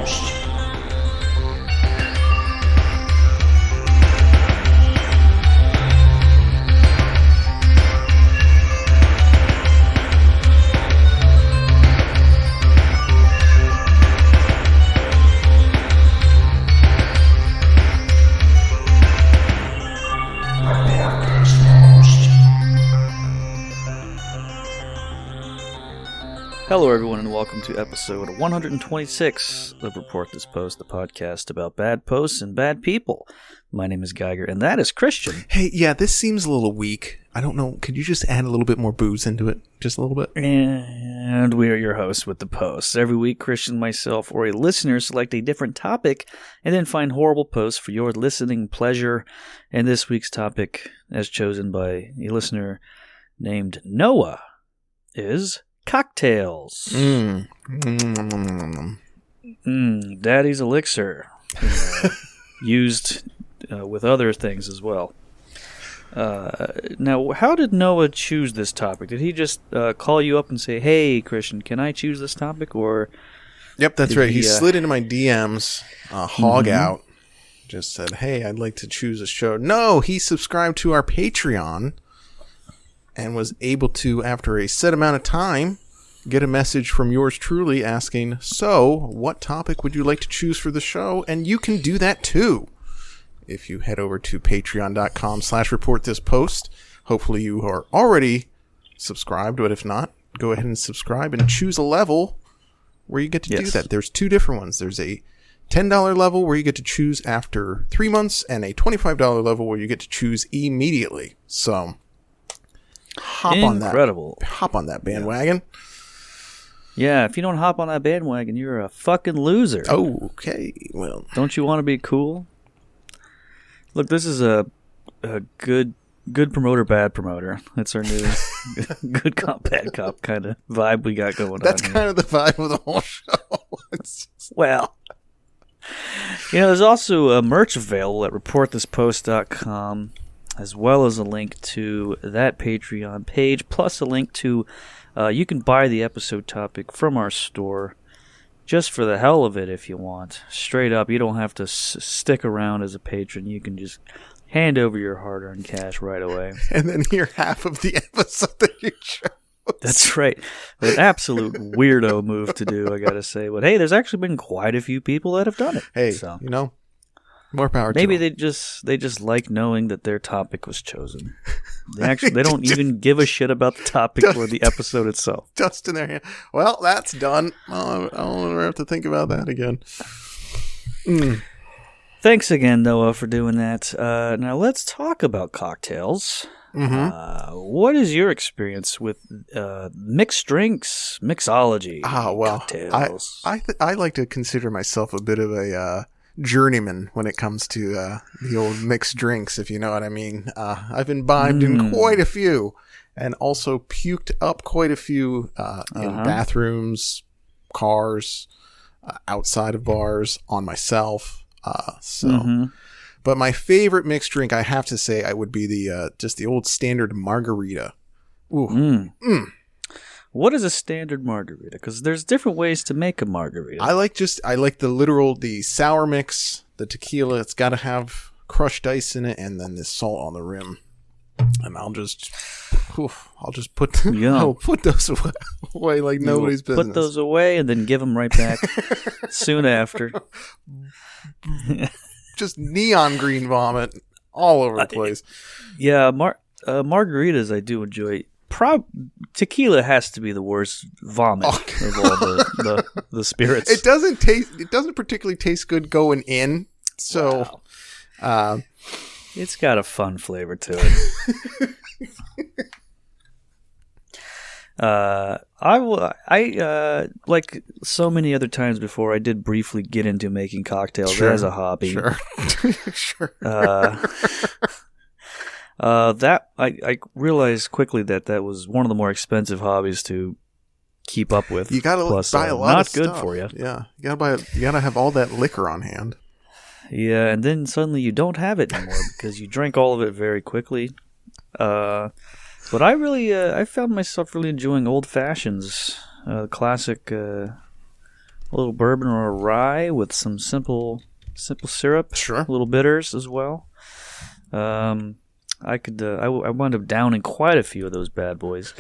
most. Hello, everyone, and welcome to episode 126 of Report This Post, the podcast about bad posts and bad people. My name is Geiger, and that is Christian. Hey, yeah, this seems a little weak. I don't know. Could you just add a little bit more booze into it? Just a little bit? And we are your hosts with the posts. Every week, Christian, myself, or a listener select a different topic and then find horrible posts for your listening pleasure. And this week's topic, as chosen by a listener named Noah, is cocktails. Daddy's elixir. Used with other things as well. Now, how did Noah choose this topic? Did he just call you up and say, "Hey, Christian, can I choose this topic?" Or yep, that's right. He slid into my DMs, hog out, just said, "Hey, I'd like to choose a show." No, he subscribed to our Patreon and was able to, after a set amount of time, get a message from yours truly asking, "So, what topic would you like to choose for the show?" And you can do that too. If you head over to patreon.com/reportthispost, hopefully you are already subscribed, but if not, go ahead and subscribe and choose a level where you get to do that. There's two different ones. There's a $10 level where you get to choose after 3 months and a $25 level where you get to choose immediately. So hop on that bandwagon. Yeah, if you don't hop on that bandwagon, you're a fucking loser. Okay, well, don't you want to be cool? Look, this is a good promoter, bad promoter. That's our new good cop, bad cop kind of vibe we got going on. That's kind of the vibe of the whole show. Well, there's also a merch available at reportthispost.com, as well as a link to that Patreon page, plus a link to you can buy the episode topic from our store just for the hell of it if you want. Straight up, you don't have to stick around as a patron. You can just hand over your hard-earned cash right away. And then hear half of the episode that you chose. That's right. An absolute weirdo move to do, I gotta say. But hey, there's actually been quite a few people that have done it. Hey, more power to them. Maybe they just like knowing that their topic was chosen. They don't even give a shit about the topic or the episode itself. Dust in their hand. Well, that's done. I don't ever have to think about that again. Thanks again, Noah, for doing that. Now let's talk about cocktails. What is your experience with mixed drinks, mixology? Cocktails? I like to consider myself a bit of a journeyman when it comes to the old mixed drinks, if you know what I mean. I've imbibed in quite a few, and also puked up quite a few in bathrooms, cars, outside of bars, on myself. But my favorite mixed drink, I have to say, would be the old standard margarita. Ooh. What is a standard margarita? Because there's different ways to make a margarita. I like the sour mix, the tequila. It's got to have crushed ice in it, and then the salt on the rim. And I'll just put those away like nobody's business. Put those away and then give them right back soon after. Just neon green vomit all over the place. Margaritas I do enjoy. Tequila has to be the worst vomit of all the spirits. It doesn't particularly taste good going in. So, it's got a fun flavor to it. I like so many other times before, I did briefly get into making cocktails as a hobby. Sure. That I realized quickly that was one of the more expensive hobbies to keep up with. You gotta buy a lot of stuff. Not good for you. Yeah, you gotta have all that liquor on hand. Yeah, and then suddenly you don't have it anymore because you drink all of it very quickly. But I found myself really enjoying old fashions, classic a little bourbon or a rye with some simple syrup. Sure. A little bitters as well. I wound up downing quite a few of those bad boys.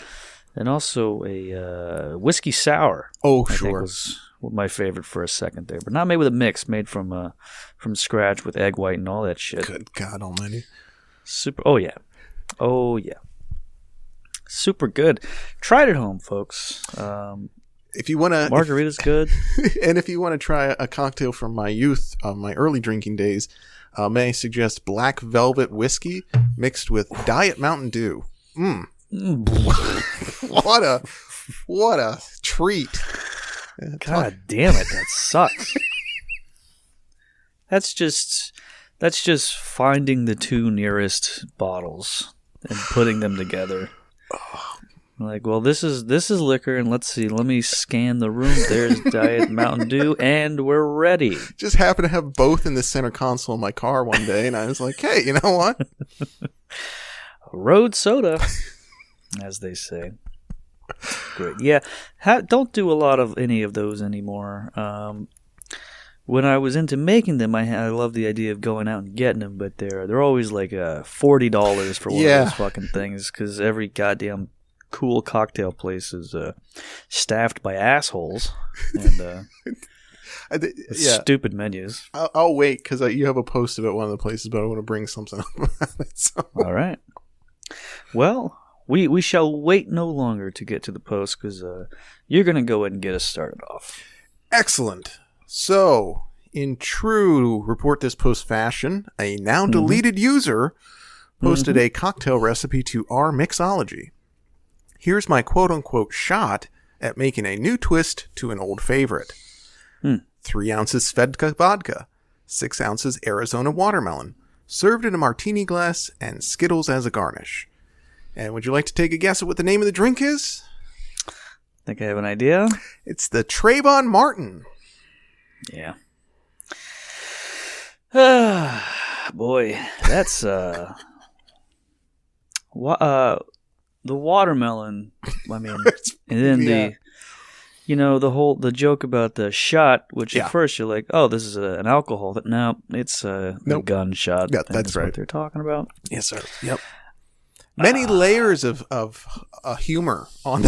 And also a whiskey sour. Oh, I sure. think was my favorite for a second there. But not made with a mix, made from scratch with egg white and all that shit. Good God almighty. Super. Oh, yeah. Oh, yeah. Super good. Try it at home, folks. If you want to... Margarita's good. And if you want to try a cocktail from my youth, my early drinking days, may I suggest Black Velvet Whiskey mixed with Diet Mountain Dew. What a treat. God damn it, that sucks. That's just finding the two nearest bottles and putting them together. Like, well, this is liquor, and let's see. Let me scan the room. There's Diet Mountain Dew, and we're ready. Just happened to have both in the center console of my car one day, and I was like, hey, you know what? Road soda, as they say. Great. Yeah, don't do a lot of any of those anymore. When I was into making them, I love the idea of going out and getting them, but they're always like $40 for one of those fucking things, because every goddamn cool cocktail place is staffed by assholes and stupid menus. I'll wait, because you have a post-it at one of the places, but I want to bring something up about it. So. All right. Well, we shall wait no longer to get to the post, because you're going to go ahead and get us started off. Excellent. So, in true Report This Post fashion, a now deleted user posted a cocktail recipe to our mixology. Here's my quote-unquote shot at making a new twist to an old favorite. 3 ounces Svedka vodka, 6 ounces Arizona watermelon, served in a martini glass, and Skittles as a garnish. And would you like to take a guess at what the name of the drink is? Think I have an idea? It's the Trayvon Martin. Yeah. Boy, that's the watermelon. I mean, and then the joke about the shot, which at first you're like, oh, this is an alcohol. No, it's a gunshot. Yeah, that's right. What they're talking about. Yes, sir. Yep. Many layers of humor on.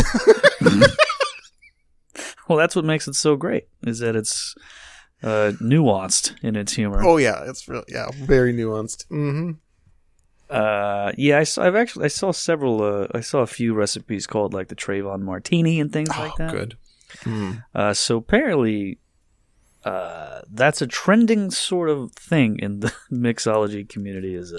Well, that's what makes it so great, is that it's nuanced in its humor. Oh yeah, it's really very nuanced. Mm-hmm. I saw several. I saw a few recipes called like the Trayvon Martini and things like that. Good. So apparently, that's a trending sort of thing in the mixology community. Is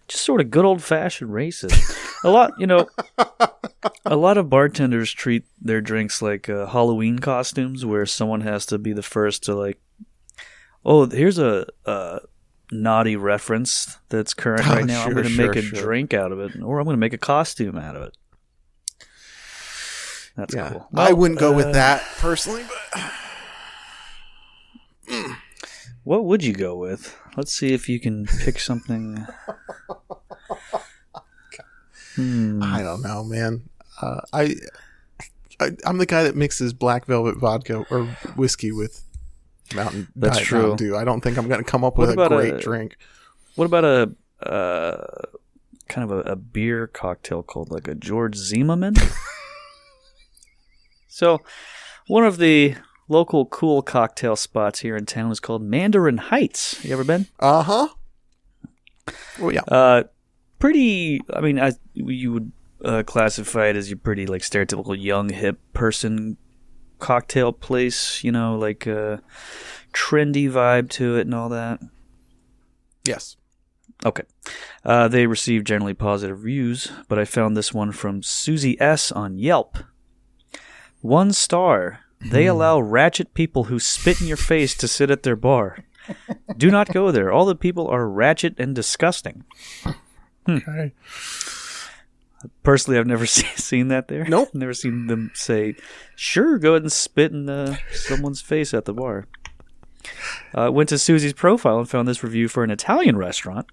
just sort of good old fashioned racist. A lot of bartenders treat their drinks like Halloween costumes, where someone has to be the first to like, oh, here's a naughty reference that's current right now. I'm going to make a drink out of it, or I'm going to make a costume out of it. That's cool. Well, I wouldn't go with that personally, but what would you go with? Let's see if you can pick something. I don't know, man. I'm the guy that mixes Black Velvet vodka or whiskey with Mountain Dew. I don't think I'm going to come up with a great drink. What about a kind of a beer cocktail called like a George Zimmerman? So, one of the local cool cocktail spots here in town is called Mandarin Heights. You ever been? Uh-huh. Oh, yeah. Pretty, I mean, you would classify it as your pretty, like, stereotypical young, hip person cocktail place, like a trendy vibe to it and all that. Yes. Okay. They received generally positive reviews, but I found this one from Susie S. on Yelp. 1 star. They allow ratchet people who spit in your face to sit at their bar. Do not go there. All the people are ratchet and disgusting. Okay. Personally, I've never seen that there. Nope. Never seen them say, sure, go ahead and spit in someone's face at the bar. Went to Susie's profile and found this review for an Italian restaurant.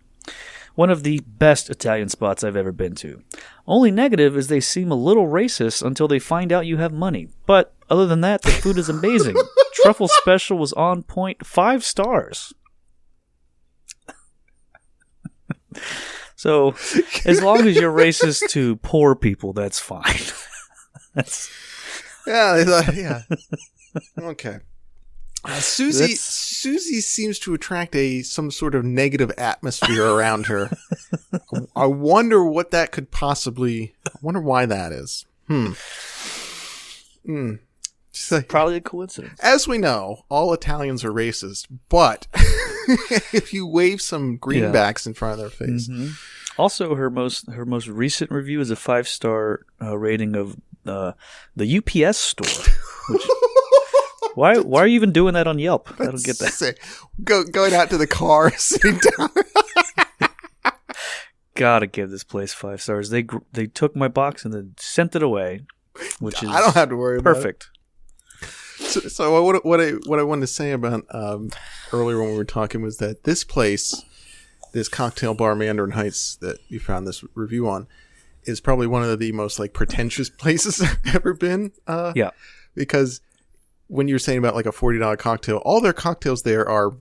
One of the best Italian spots I've ever been to. Only negative is they seem a little racist until they find out you have money. But other than that, the food is amazing. Truffle special was on point, 5 stars. So, as long as you're racist to poor people, that's fine. Yeah. Okay. Susie seems to attract some sort of negative atmosphere around her. I wonder what that could possibly. I wonder why that is. Probably a coincidence. As we know, all Italians are racist, but if you wave some greenbacks in front of their face. Mm-hmm. Also, her most recent review is a 5-star rating of the UPS store. Which, why are you even doing that on Yelp? I don't get that. Going out to the car, sitting down. Gotta give this place 5 stars. They took my box and then sent it away, which is I don't have to worry perfect. About it. So what I wanted to say about earlier when we were talking was that this place, this cocktail bar Mandarin Heights that you found this review on, is probably one of the most like pretentious places I've ever been. Yeah, because when you're saying about like a $40 cocktail, all their cocktails there are,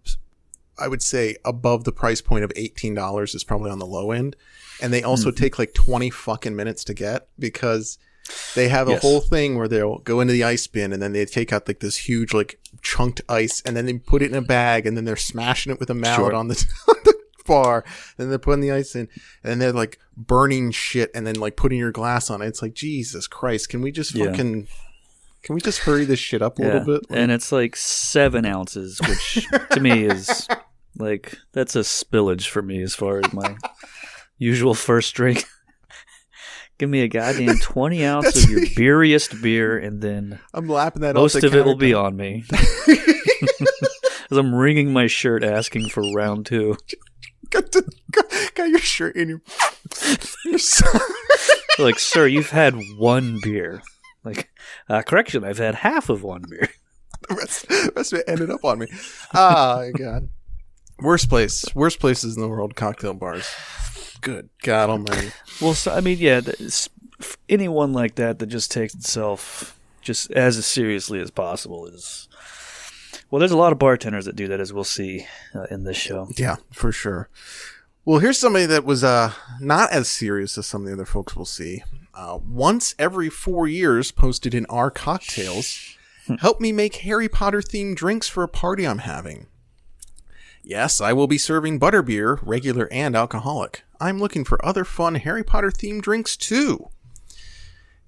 I would say, above the price point of $18 is probably on the low end, and they also take like 20 fucking minutes to get because they have a whole thing where they'll go into the ice bin and then they take out like this huge like chunked ice and then they put it in a bag and then they're smashing it with a mallet on the bar. Then they're putting the ice in and then they're like burning shit and then like putting your glass on it. It's like, Jesus Christ, can we just fucking can we just hurry this shit up a little bit? And it's like 7 ounces, which to me is like, that's a spillage for me as far as my usual first drink. Give me a goddamn 20 ounce of your beeriest beer, and then I'm lapping that. Most of it will be on me. As I'm wringing my shirt asking for round 2. Got your shirt in your like, sir, you've had 1 beer. Like, correction, I've had half of 1 beer. The rest of it ended up on me. Oh, God. Worst places in the world, cocktail bars. Good God Almighty. Well, so, I mean, yeah, anyone like that just takes itself just as seriously as possible is. Well, there's a lot of bartenders that do that, as we'll see in this show. Yeah, for sure. Well, here's somebody that was not as serious as some of the other folks we'll see. Once every 4 years, posted in our cocktails, help me make Harry Potter themed drinks for a party I'm having. Yes, I will be serving butterbeer, regular and alcoholic. I'm looking for other fun Harry Potter themed drinks too.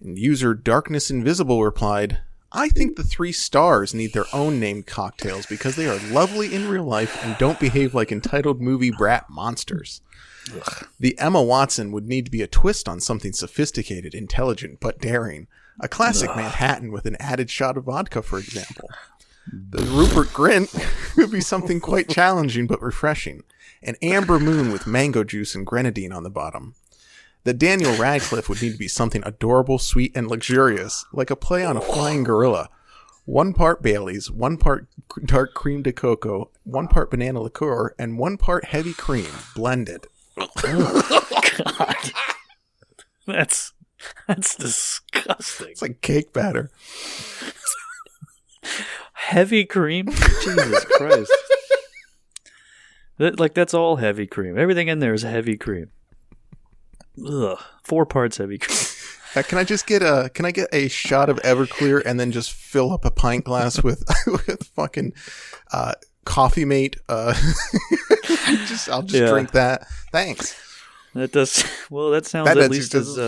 And user Darkness Invisible replied, I think the 3 stars need their own named cocktails because they are lovely in real life and don't behave like entitled movie brat monsters. Ugh. The Emma Watson would need to be a twist on something sophisticated, intelligent, but daring. A classic Manhattan with an added shot of vodka, for example. The Rupert Grint would be something quite challenging but refreshing. An amber moon with mango juice and grenadine on the bottom. The Daniel Radcliffe would need to be something adorable, sweet, and luxurious, like a play on a flying gorilla. 1 part Baileys, 1 part dark cream de cocoa, 1 part banana liqueur, and 1 part heavy cream, blended. Oh, God. That's disgusting. It's like cake batter. Heavy cream? Jesus Christ. That's all heavy cream. Everything in there is heavy cream. Ugh. 4 parts heavy cream. Can I get a shot of Everclear and then just fill up a pint glass with fucking Coffee Mate? I'll just drink that. Thanks. That does. Well, that sounds at least as.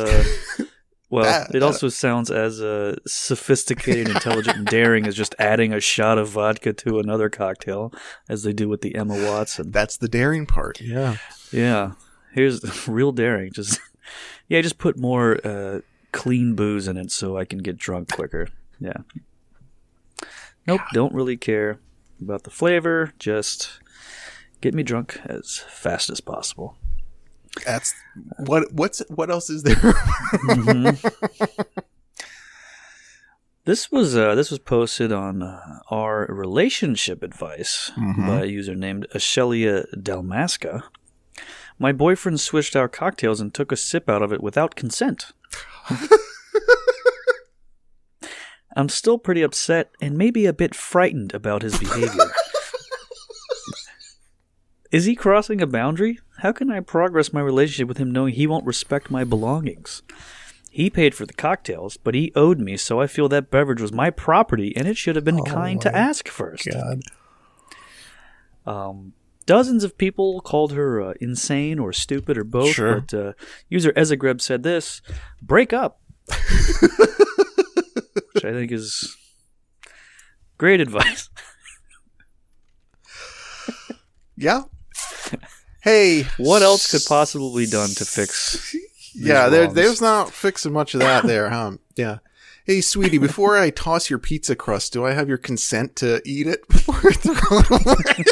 Well, it also sounds as sophisticated, intelligent, and daring as just adding a shot of vodka to another cocktail, as they do with the Emma Watson. That's the daring part. Yeah. Yeah. Here's real daring. Just put more clean booze in it so I can get drunk quicker. Yeah. Nope, don't really care about the flavor. Just get me drunk as fast as possible. That's what else is there? Mm-hmm. This was posted on our relationship advice by a user named Ashelia Dalmasca. My boyfriend switched our cocktails and took a sip out of it without consent. I'm still pretty upset and maybe a bit frightened about his behavior. Is he crossing a boundary? How can I progress my relationship with him knowing he won't respect my belongings? He paid for the cocktails, but he owed me, so I feel that beverage was my property and it should have been kind to ask first. God. Dozens of people called her insane or stupid or both, but user Ezegreb said this: break up. Which I think is great advice. Yeah. Hey, what else could possibly be done to fix? Yeah, there's not fixing much of that there, huh? Yeah. Hey, sweetie, before I toss your pizza crust, do I have your consent to eat it before I throw it away?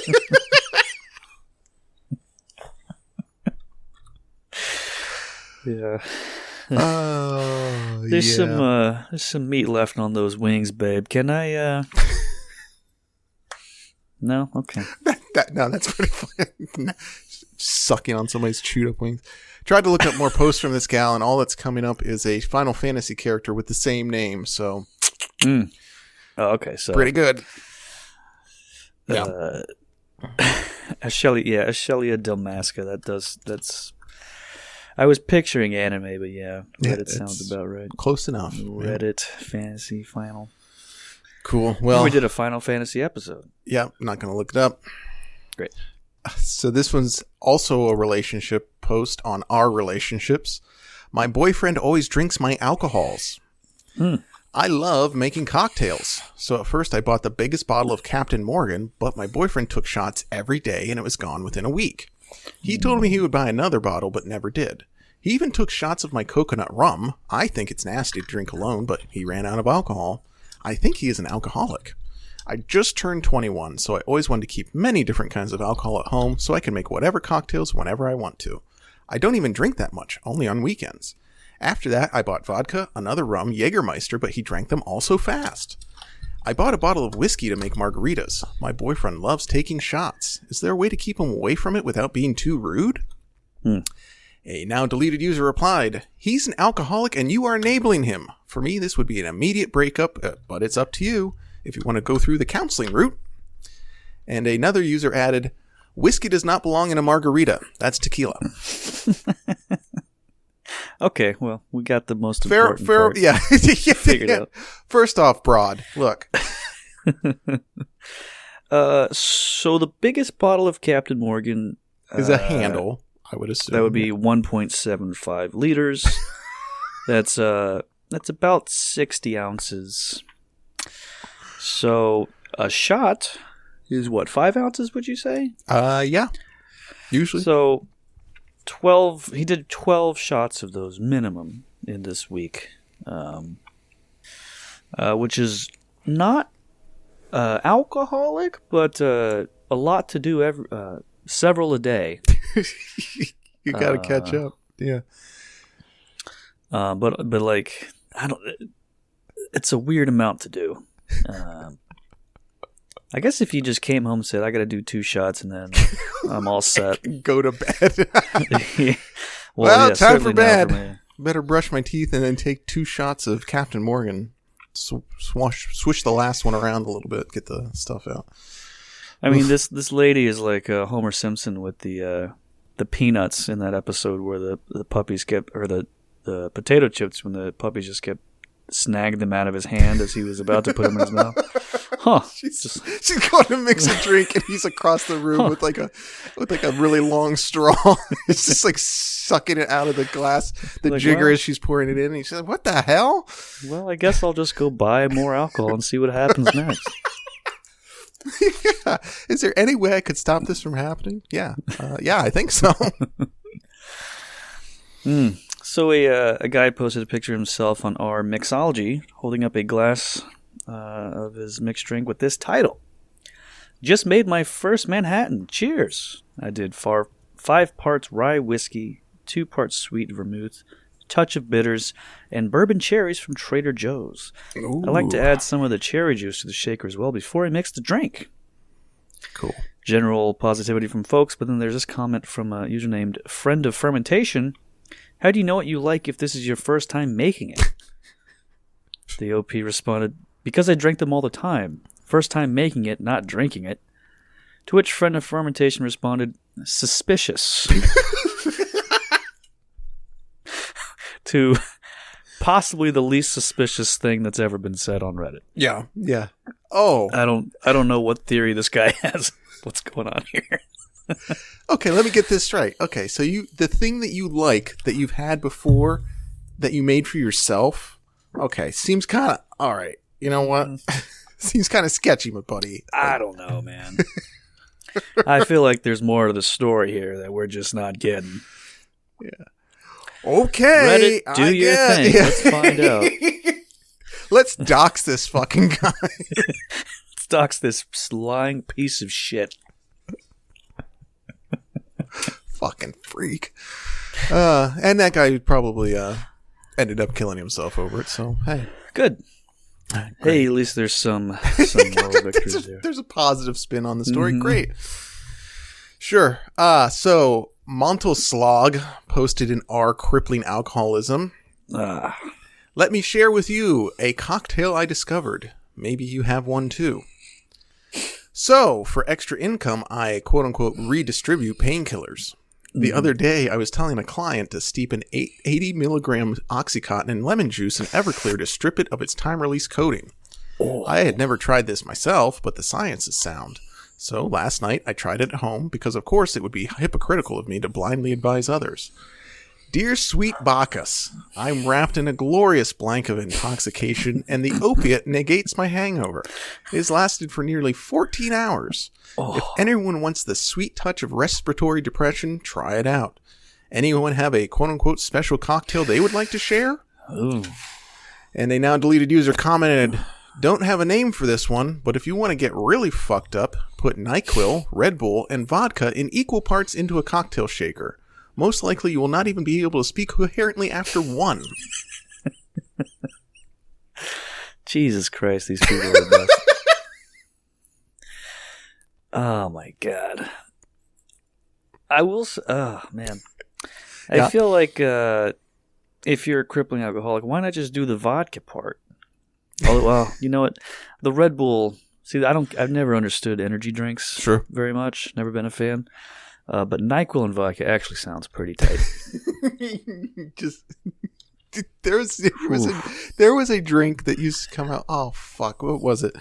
Yeah. There's some meat left on those wings, babe. Can I? No, okay. That's pretty funny. Sucking on somebody's chewed up wings. Tried to look up more posts from this gal, and all that's coming up is a Final Fantasy character with the same name. So, Oh, okay, so pretty good. Ashelia Delmasca. That's. I was picturing anime, but Reddit sounds about right. Close enough. Reddit Fantasy Final. Cool. Well, we did a Final Fantasy episode. Yeah, I'm not going to look it up. Great. So this one's also a relationship post on our relationships. My boyfriend always drinks my alcohols. I love making cocktails. So at first I bought the biggest bottle of Captain Morgan, but my boyfriend took shots every day and it was gone within a week. He told me he would buy another bottle, but never did. He even took shots of my coconut rum. I think it's nasty to drink alone, but he ran out of alcohol. I think he is an alcoholic. I just turned 21, so I always wanted to keep many different kinds of alcohol at home so I can make whatever cocktails whenever I want to. I don't even drink that much, only on weekends. After that, I bought vodka, another rum, Jägermeister, but he drank them all so fast. I bought a bottle of whiskey to make margaritas. My boyfriend loves taking shots. Is there a way to keep him away from it without being too rude? A now deleted user replied, he's an alcoholic and you are enabling him. For me, this would be an immediate breakup, but it's up to you if you want to go through the counseling route. And another user added, whiskey does not belong in a margarita. That's tequila. Okay, well, we got the most important part. Yeah. Figured out. First off, Broad, look. So the biggest bottle of Captain Morgan is a handle, I would assume. That would be 1.75 liters. That's about 60 ounces. So a shot is what, 5 ounces, would you say? Yeah. Usually. So he did 12 shots of those minimum in this week, which is not alcoholic, but a lot to do several a day. You got to catch up. Yeah. But like, it's a weird amount to do. I guess if you just came home and said, I got to do 2 shots and then I'm all set. Go to bed. Well, time for bed. Better brush my teeth and then take 2 shots of Captain Morgan. Swish the last one around a little bit. Get the stuff out. I mean, this lady is like Homer Simpson with the peanuts in that episode where the puppies kept, or the potato chips when the puppies just kept snagged them out of his hand as he was about to put them in his mouth. Huh. She's going to mix a drink and he's across the room with like a really long straw. It's just like sucking it out of the glass. The like, jigger as she's pouring it in. And he said, what the hell? Well, I guess I'll just go buy more alcohol and see what happens next. Yeah. Is there any way I could stop this from happening? Yeah. Yeah, I think so. So a guy posted a picture of himself on our mixology holding up a glass of his mixed drink with this title. Just made my first Manhattan. Cheers. I did 5 parts rye whiskey, 2 parts sweet vermouth, touch of bitters, and bourbon cherries from Trader Joe's. Ooh. I like to add some of the cherry juice to the shaker as well before I mix the drink. Cool. general positivity from folks, but then there's this comment from a user named Friend of Fermentation. How do you know what you like if this is your first time making it? The OP responded, because I drink them all the time. First time making it, not drinking it. To which Friend of Fermentation responded, suspicious. To possibly the least suspicious thing that's ever been said on Reddit. Yeah. Yeah. Oh. I don't know what theory this guy has. What's going on here? Okay, let me get this straight. Okay, so the thing that you like that you've had before that you made for yourself, okay, seems kind of all right. You know what? Seems kind of sketchy, my buddy. I don't know, man. I feel like there's more to the story here that we're just not getting. Yeah. Okay. Reddit, do your thing. Yeah. Let's find out. Let's dox this fucking guy. Let's dox this lying piece of shit. Fucking freak. And that guy probably ended up killing himself over it, so hey. Good. Hey, at least there's some moral victories there. There's a positive spin on the story. Mm-hmm. Great. Sure. So Montelslag posted in our crippling alcoholism. Let me share with you a cocktail I discovered. Maybe you have one too. So, for extra income, I quote-unquote redistribute painkillers. The other day, I was telling a client to steep an 80 milligram Oxycontin in lemon juice in Everclear to strip it of its time-release coating. Oh. I had never tried this myself, but the science is sound. So, last night, I tried it at home because, of course, it would be hypocritical of me to blindly advise others. Dear sweet Bacchus, I'm wrapped in a glorious blanket of intoxication, and the opiate negates my hangover. It has lasted for nearly 14 hours. Oh. If anyone wants the sweet touch of respiratory depression, try it out. Anyone have a quote-unquote special cocktail they would like to share? Ooh. And a now deleted user commented, don't have a name for this one, but if you want to get really fucked up, put NyQuil, Red Bull, and vodka in equal parts into a cocktail shaker. Most likely you will not even be able to speak coherently after one. Jesus Christ, these people are the best. Oh my God. I will man. Yeah. I feel like if you're a crippling alcoholic, why not just do the vodka part? Well, you know what? The Red Bull, see, I've never understood energy drinks very much. Never been a fan. But NyQuil and vodka actually sounds pretty tight. There was a drink that used to come out. Oh fuck, what was it?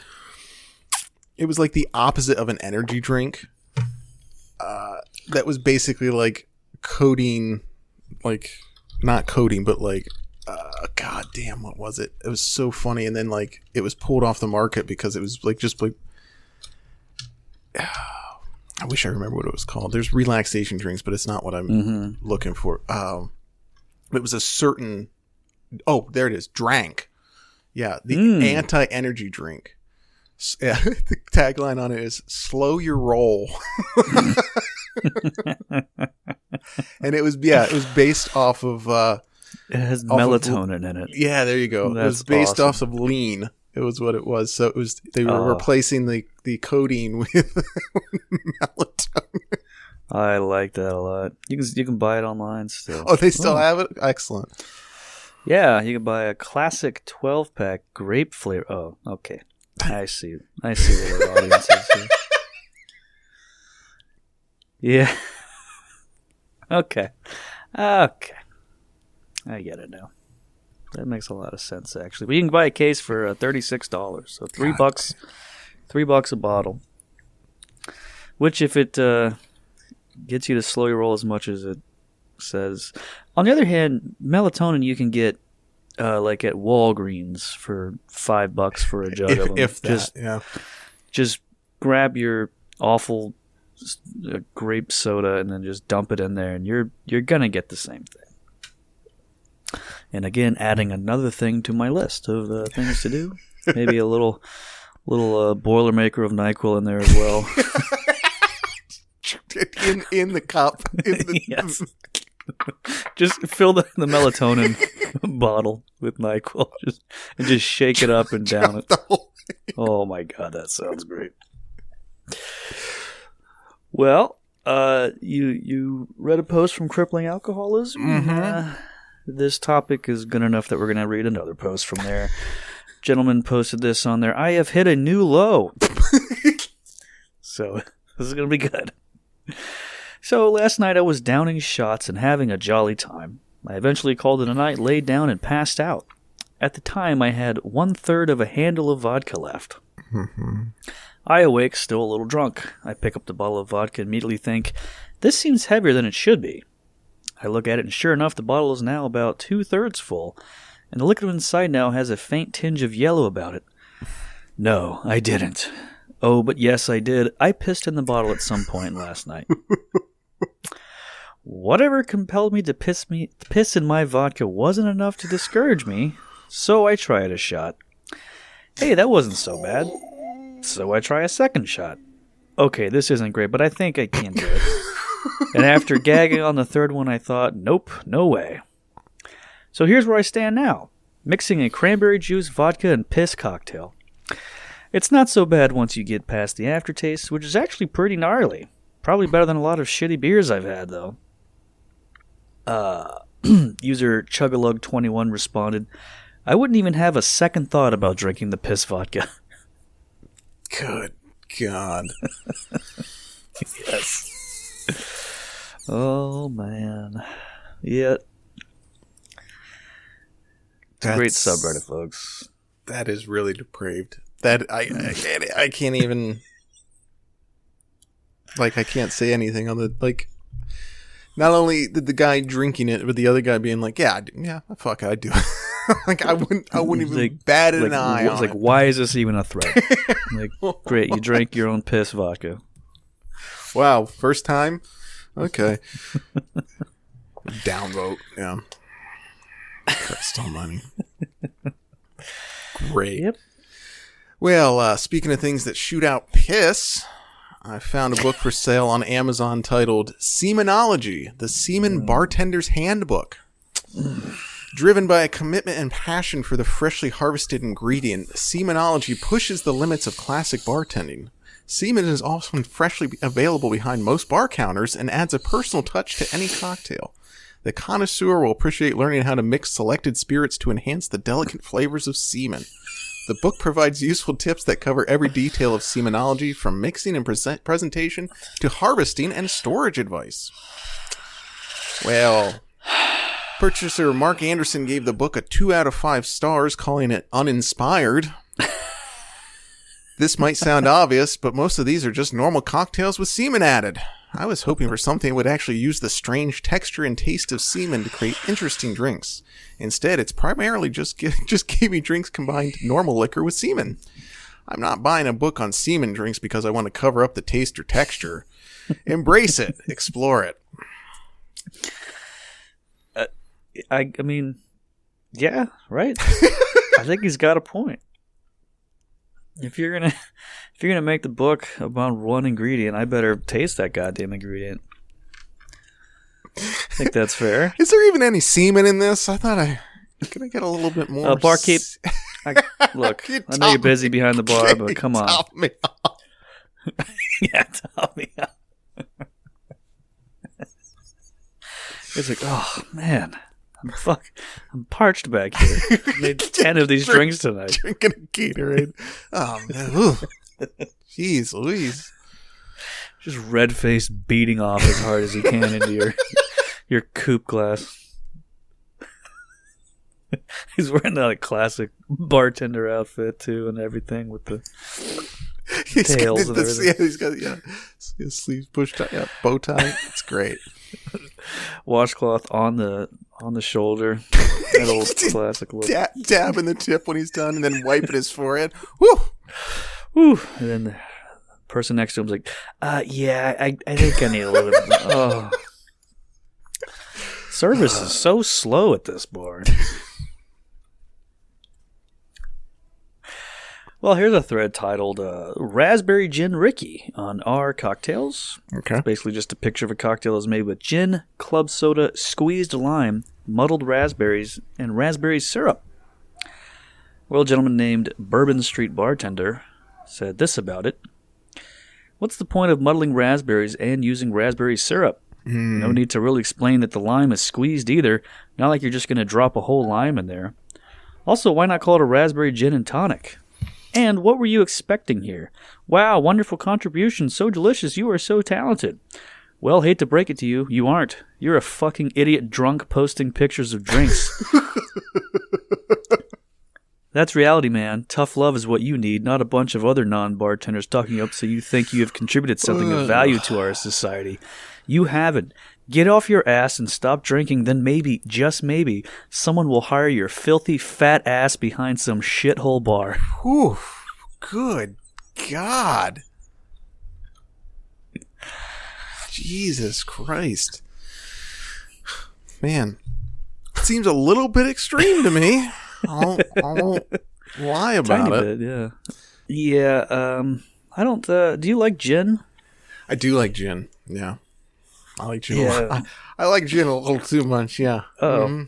It was like the opposite of an energy drink. That was basically like codeine, like not codeine, but like, god damn, what was it? It was so funny, and then like it was pulled off the market because it was like just like. I wish I remember what it was called. There's relaxation drinks, but it's not what I'm looking for. It was a certain... Oh, there it is. Drank. Yeah, the anti-energy drink. Yeah, the tagline on it is, slow your roll. And it was based off of... it has melatonin in it. Yeah, there you go. It was based off of lean. It was what it was. So they were replacing the codeine with melatonin. I like that a lot. You can buy it online still. Oh, they still have it? Excellent. Yeah, you can buy a classic 12-pack grape flavor. Oh, okay. I see what our audience is here. Yeah. Okay. I get it now. That makes a lot of sense, actually. But you can buy a case for $36, so $3 a bottle. Which, if it gets you to slow your roll as much as it says. On the other hand, melatonin you can get like at Walgreens for $5 for a jug of them. If that, just grab your awful grape soda and then just dump it in there, and you're gonna get the same thing. And again, adding another thing to my list of things to do. Maybe a little Boilermaker of NyQuil in there as well. in the cup. Yes. Just fill the melatonin bottle with NyQuil. Just shake it up and down it. Oh my God, that sounds great. Well, you read a post from Crippling Alcoholism? Mm-hmm. This topic is good enough that we're going to read another post from there. Gentleman posted this on there. I have hit a new low. So, this is going to be good. So, last night I was downing shots and having a jolly time. I eventually called it a night, laid down, and passed out. At the time, I had 1/3 of a handle of vodka left. Mm-hmm. I awake, still a little drunk. I pick up the bottle of vodka and immediately think, this seems heavier than it should be. I look at it, and sure enough, the bottle is now about 2/3 full, and the liquid inside now has a faint tinge of yellow about it. No, I didn't. Oh, but yes, I did. I pissed in the bottle at some point last night. Whatever compelled me to piss in my vodka wasn't enough to discourage me, so I tried a shot. Hey, that wasn't so bad. So I try a second shot. Okay, this isn't great, but I think I can do it. And after gagging on the third one, I thought, nope, no way. So here's where I stand now, mixing a cranberry juice, vodka, and piss cocktail. It's not so bad once you get past the aftertaste, which is actually pretty gnarly. Probably better than a lot of shitty beers I've had, though. User Chugalug21 responded, I wouldn't even have a second thought about drinking the piss vodka. Good God. Yes. Oh, man. Yeah. It's a great subreddit, folks. That is really depraved. That I can't even... Like, I can't say anything on the... Like, not only did the guy drinking it, but the other guy being like, yeah, fuck it, I do. Like, I wouldn't even like, bat an eye on like, it. why is this even a threat? Like, great, you drank your own piss vodka. Wow, first time? Okay. Downvote, yeah. Christ almighty. Great. Yep. Well, speaking of things that shoot out piss, I found a book for sale on Amazon titled Semenology, the Semen Bartender's Handbook. Driven by a commitment and passion for the freshly harvested ingredient, Semenology pushes the limits of classic bartending. Semen is often freshly available behind most bar counters and adds a personal touch to any cocktail. The connoisseur will appreciate learning how to mix selected spirits to enhance the delicate flavors of semen. The book provides useful tips that cover every detail of semenology, from mixing and presentation to harvesting and storage advice. Well, purchaser Mark Anderson gave the book a 2 out of 5 stars, calling it uninspired. This might sound obvious, but most of these are just normal cocktails with semen added. I was hoping for something that would actually use the strange texture and taste of semen to create interesting drinks. Instead, it's primarily just gave me drinks combined normal liquor with semen. I'm not buying a book on semen drinks because I want to cover up the taste or texture. Embrace it. Explore it. I mean, yeah, right. I think he's got a point. If you're gonna make the book about one ingredient, I better taste that goddamn ingredient. I think that's fair. Is there even any semen in this? I thought can I get a little bit more? Barkeep, look, I know you're busy behind the bar, but come on. Top me off. Yeah, top me off. It's like, oh man, I'm parched back here. I made 10 of these drinks tonight. Drinking a Gatorade. Oh man, jeez Louise. Just red face beating off as hard as you can into your coupe glass. He's wearing that classic bartender outfit too, and everything with the tails and everything. Yeah, he's got his sleeves pushed up, bow tie. It's great. Washcloth on the shoulder. That old classic look. Dabbing the tip when he's done, and then wiping his forehead. Woo! Woo! And then the person next to him's like, yeah, I think I need a little bit. Oh. Service is so slow at this bar. Well, here's a thread titled Raspberry Gin Ricky on our cocktails. Okay. It's basically just a picture of a cocktail that's made with gin, club soda, squeezed lime, muddled raspberries, and raspberry syrup. Well, a gentleman named Bourbon Street Bartender said this about it. What's the point of muddling raspberries and using raspberry syrup? No need to really explain that the lime is squeezed either. Not like you're just going to drop a whole lime in there. Also, why not call it a raspberry gin and tonic? And what were you expecting here? Wow, wonderful contribution. So delicious. You are so talented. Well, hate to break it to you, you aren't. You're a fucking idiot drunk posting pictures of drinks. That's reality, man. Tough love is what you need, not a bunch of other non-bartenders talking up so you think you have contributed something of value to our society. You haven't. Get off your ass and stop drinking, then maybe, just maybe, someone will hire your filthy fat ass behind some shithole bar. Whew. Good God. Jesus Christ. Man, it seems a little bit extreme to me. I won't lie about it. Bit, yeah. Yeah, I don't, do you like gin? I do like gin, yeah. I like gin Yeah. a lot. I like gin a little too much, yeah. Oh.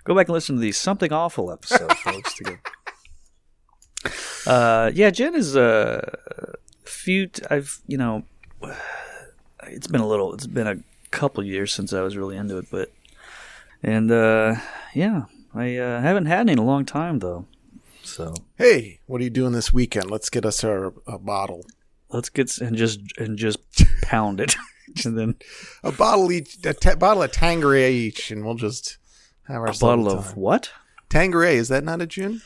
Go back and listen to the Something Awful episode, folks. Yeah, gin is it's been a couple years since I was really into it, I haven't had any in a long time though. So hey, what are you doing this weekend? Let's get us a bottle. Let's get and just pound it, and then a bottle each, bottle of Tanqueray each, and we'll just have ourselves a bottle of what? Tanqueray, is that not a gin?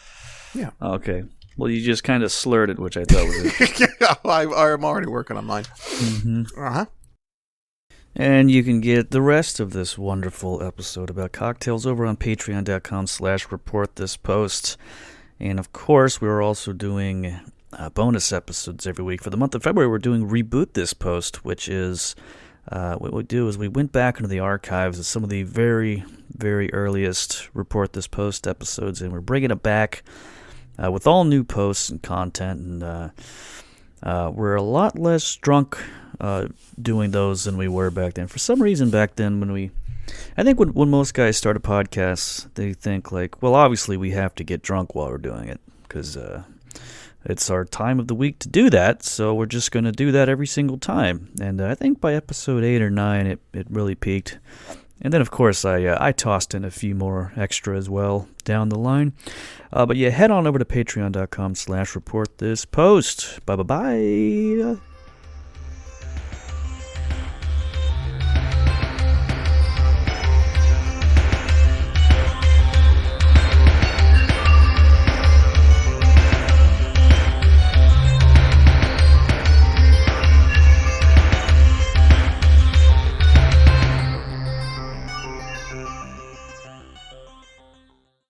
Yeah. Okay. Well, you just kind of slurred it, which I thought was it. I'm already working on mine. Mm-hmm. Uh-huh. And you can get the rest of this wonderful episode about cocktails over on patreon.com/reportthispost. And of course, we're also doing bonus episodes every week. For the month of February, we're doing Reboot This Post, which is what we do is we went back into the archives of some of the very, very earliest Report This Post episodes, and we're bringing it back with all new posts and content. And we're a lot less drunk doing those than we were back then. For some reason back then when most guys start a podcast, they think like, well, obviously we have to get drunk while we're doing it because it's our time of the week to do that, so we're just going to do that every single time. And I think by episode 8 or 9 it really peaked. And then, of course, I tossed in a few more extra as well down the line. But yeah, head on over to patreon.com/reportthispost. Bye-bye-bye.